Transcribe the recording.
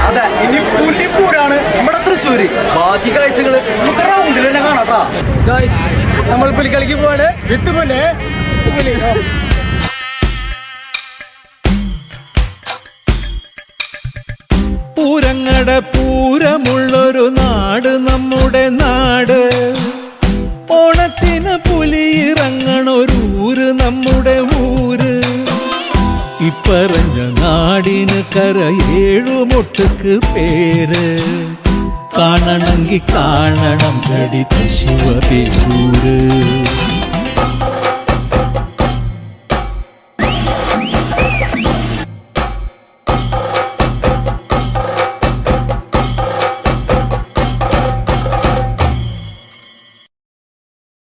അതെ, ഇനി പുലിപ്പൂരാണ് നമ്മുടെ തൃശ്ശൂര്. ബാക്കി കാഴ്ചകള് നമുക്ക് റൗണ്ടിൽ തന്നെ കാണാട്ടാ. നമ്മൾ പുലിക്കളിക്ക് പോവാണ്. വിട്ടുപോലെ പൂരങ്ങട പൂരമുള്ളൊരു നാട് നമ്മുടെ നാട്. ഓണത്തിന് പുലിയിറങ്ങണൊരൂര് നമ്മുടെ ഊര്. ഇപ്പറഞ്ഞ നാടിന് കരയേഴുമൊട്ടുക്ക് പേര്. കാണണമെങ്കിൽ കാണണം ഗടി ശിവപേരൂര്.